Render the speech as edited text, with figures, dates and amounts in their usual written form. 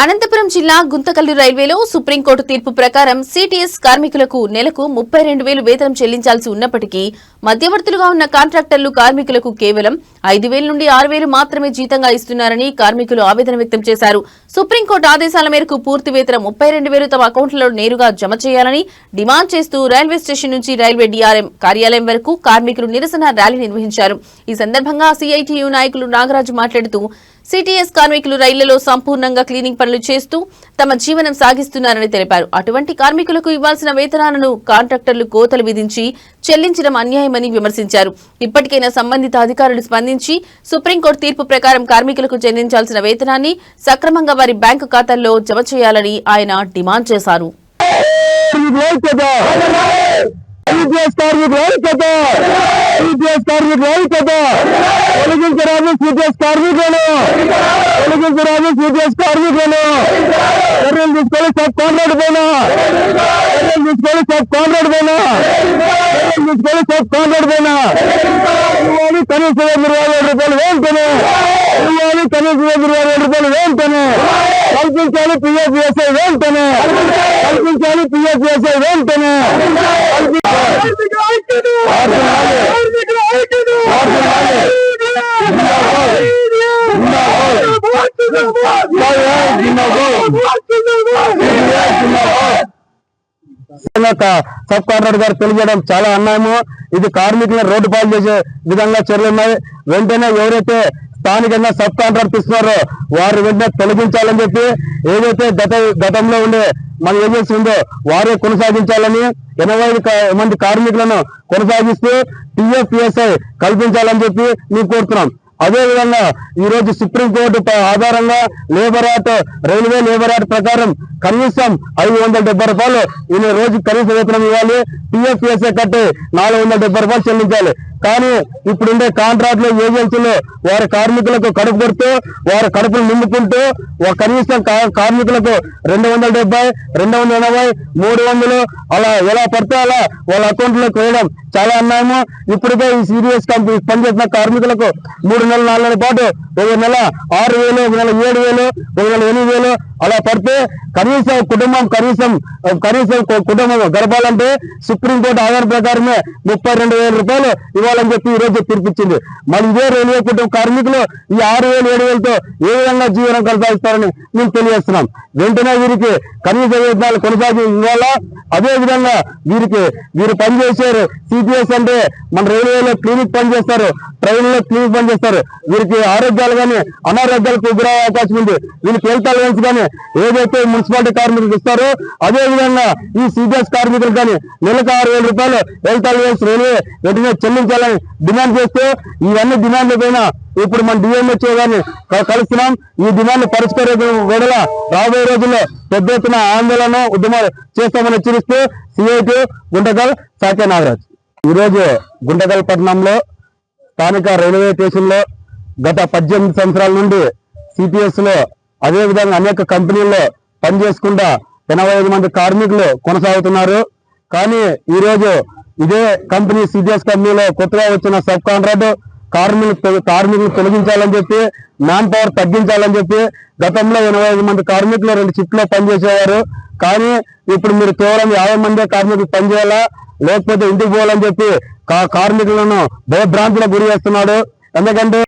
అనంతపురం జిల్లా గుంతకల్లు రైల్వేలో సుప్రీంకోర్టు తీర్పు ప్రకారం సిటీఎస్ కార్మికులకు నెలకు 32,000 వేతనం చెల్లించాల్సి ఉన్నప్పటికీ మధ్యవర్తులుగా ఉన్న కాంట్రాక్టర్లు కార్మికులకు కేవలం 5,000 నుండి 6,000 మాత్రమే జీతంగా ఇస్తున్నారని కార్మికులు ఆవేదన వ్యక్తం చేశారు. సుప్రీంకోర్టు ఆదేశాల మేరకు పూర్తి వేతనం 32,000 తమ అకౌంట్లలో నేరుగా జమ చేయాలని డిమాండ్ చేస్తూ రైల్వే స్టేషన్ నుంచి రైల్వే డీఆర్ఎం కార్యాలయం వరకు కార్మికులు నిరసన ర్యాలీ నిర్వహించారు. ఈ సందర్భంగా సిఐటియు నాయకులు నాగరాజు మాట్లాడుతూ సిటీఎస్ కార్మికులు రైళ్లలో సంపూర్ణంగా క్లీనింగ్ పనులు చేస్తూ తమ జీవనం సాగిస్తున్నారని తెలిపారు. అటువంటి కార్మికులకు ఇవ్వాల్సిన వేతనాలను కాంట్రాక్టర్లు కోతలు విధించి చెల్లించడం అన్యాయమని విమర్శించారు. ఇప్పటికైనా సంబంధిత అధికారులు స్పందించి సుప్రీంకోర్టు తీర్పు ప్రకారం కార్మికులకు చెల్లించాల్సిన వేతనాన్ని సక్రమంగా వారి బ్యాంకు ఖాతాల్లో జమ చేయాలని ఆయన డిమాండ్ చేశారు. కల్పించాలి పిఎఫ్ఎస్ఐ వెంటనే, కల్పించాలి పిఎఫ్ఎస్ఐ వెంటనే. సబ్ కాంట్రాక్టర్ గారు తెలియజేయడం చాలా అన్యాయము. ఇది కార్మికులను రోడ్డు పాలు చేసే విధంగా చర్యలున్నాయి. వెంటనే ఎవరైతే స్థానికంగా సబ్ కాంట్రాక్ట్ ఇస్తున్నారో వారు వెంటనే తొలగించాలని చెప్పి, ఏదైతే గతంలో ఉండే మన ఏజెన్సీ ఉందో వారే కొనసాగించాలని, 80 మంది కార్మికులను కొనసాగిస్తూ టీఎఫ్ఎస్ఐ కల్పించాలని చెప్పి మేము కోరుతున్నాం. అదేవిధంగా ఈ రోజు సుప్రీంకోర్టు ఆధారంగా రైల్వే లేబర్ యాక్ట్ ప్రకారం కనీసం 570 రూపాయలు ఈ రోజు కనీస వేతనం ఇవ్వాలి. టీఎఫ్ఎస్ఐ కట్టి 470 రూపాయలు చెల్లించాలి. కానీ ఇప్పుడుండే కాంట్రాక్టులు ఏజెన్సీలు వారి కార్మికులకు కడుపు కొడుతూ వారి కడుపులు నింపుకుంటూ కనీసం కార్మికులకు 270, 280, 300 అలా ఎలా పడితే అలా వాళ్ళ అకౌంట్లోకి వేయడం చాలా అన్యాయము. ఇప్పటికే ఈ సీరియస్ కంపెనీ పనిచేసిన కార్మికులకు 3 నెలల 4 నెలల పాటు ఒక నెల 6,000, ఒక నెల 7,000, ఒక నెల 8,000 అలా పడితే కనీసం కుటుంబం గడపాలంటే సుప్రీంకోర్టు ఆధార ప్రకారమే 32,000 రూపాయలు ఇవ్వాలని చెప్పి ఈ రోజు తీర్పిచ్చింది. మరి ఇదే రైల్వే కుటుంబ కార్మికులు ఈ 6,000, 7,000తో ఏ విధంగా జీవనం కొనసాగిస్తారని మేము తెలియజేస్తున్నాం. వెంటనే వీరికి కనీస వేతనాలు కొనసాగి ఇవ్వాలా. అదే విధంగా వీరు పనిచేసారు. సిపిఎస్ అంటే మన రైల్వేలో క్లినిక్ పనిచేస్తారు, ట్రైన్లో క్లినిక్ పనిచేస్తారు. వీరికి ఆరోగ్యాలు కానీ అనారోగ్యాలకు ఎదురయ్యే అవకాశం ఉంది. వీళ్ళకి హెల్త్ అలవెన్స్ కానీ ఏదైతే మున్సిపాలిటీ కార్మికులకు ఇస్తారో అదే విధంగా ఈ సిపిఎస్ కార్మికులు కానీ నెలకు 6,000 రూపాయలు హెల్త్ అలవెన్స్ రైల్వే వెంటనే చెల్లించాలని డిమాండ్ చేస్తూ ఇవన్నీ డిమాండ్ల పైన ఇప్పుడు మన డిఎంహెచ్ఓ గారిని కలుస్తున్నాం. ఈ డిమాండ్ పరిష్కరించడం వేళ రాబోయే రోజుల్లో పెద్ద ఎత్తున ఆందోళన ఉద్యమాలు చేస్తామని హెచ్చరిస్తూ సిఐటి గుంటకల్ సాకే నాగరాజ్. ఈరోజు గుంటకల్ పట్టణంలో స్థానిక రైల్వే స్టేషన్ లో గత 18 సంవత్సరాల నుండి సిపిఎస్ లో అదేవిధంగా అనేక కంపెనీల్లో పనిచేసుకుంటా 85 మంది కార్మికులు కొనసాగుతున్నారు. కానీ ఈ రోజు ఇదే కంపెనీ సిపిఎస్ కంపెనీలో కొత్తగా వచ్చిన సబ్ కాంట్రాక్ట్ కార్మికులు తొలగించాలని చెప్పి, మ్యాన్ పవర్ తగ్గించాలని చెప్పి గతంలో 85 మంది కార్మికులు 2 షిఫ్ట్లో పనిచేసేవారు. కానీ ఇప్పుడు మీరు కేవలం 50 మందే కార్మికులు పనిచేయాలా లేకపోతే ఇంటికి పోవాలని చెప్పి కార్మికులను భయభ్రాంతులకు గురి చేస్తున్నాడు. ఎందుకంటే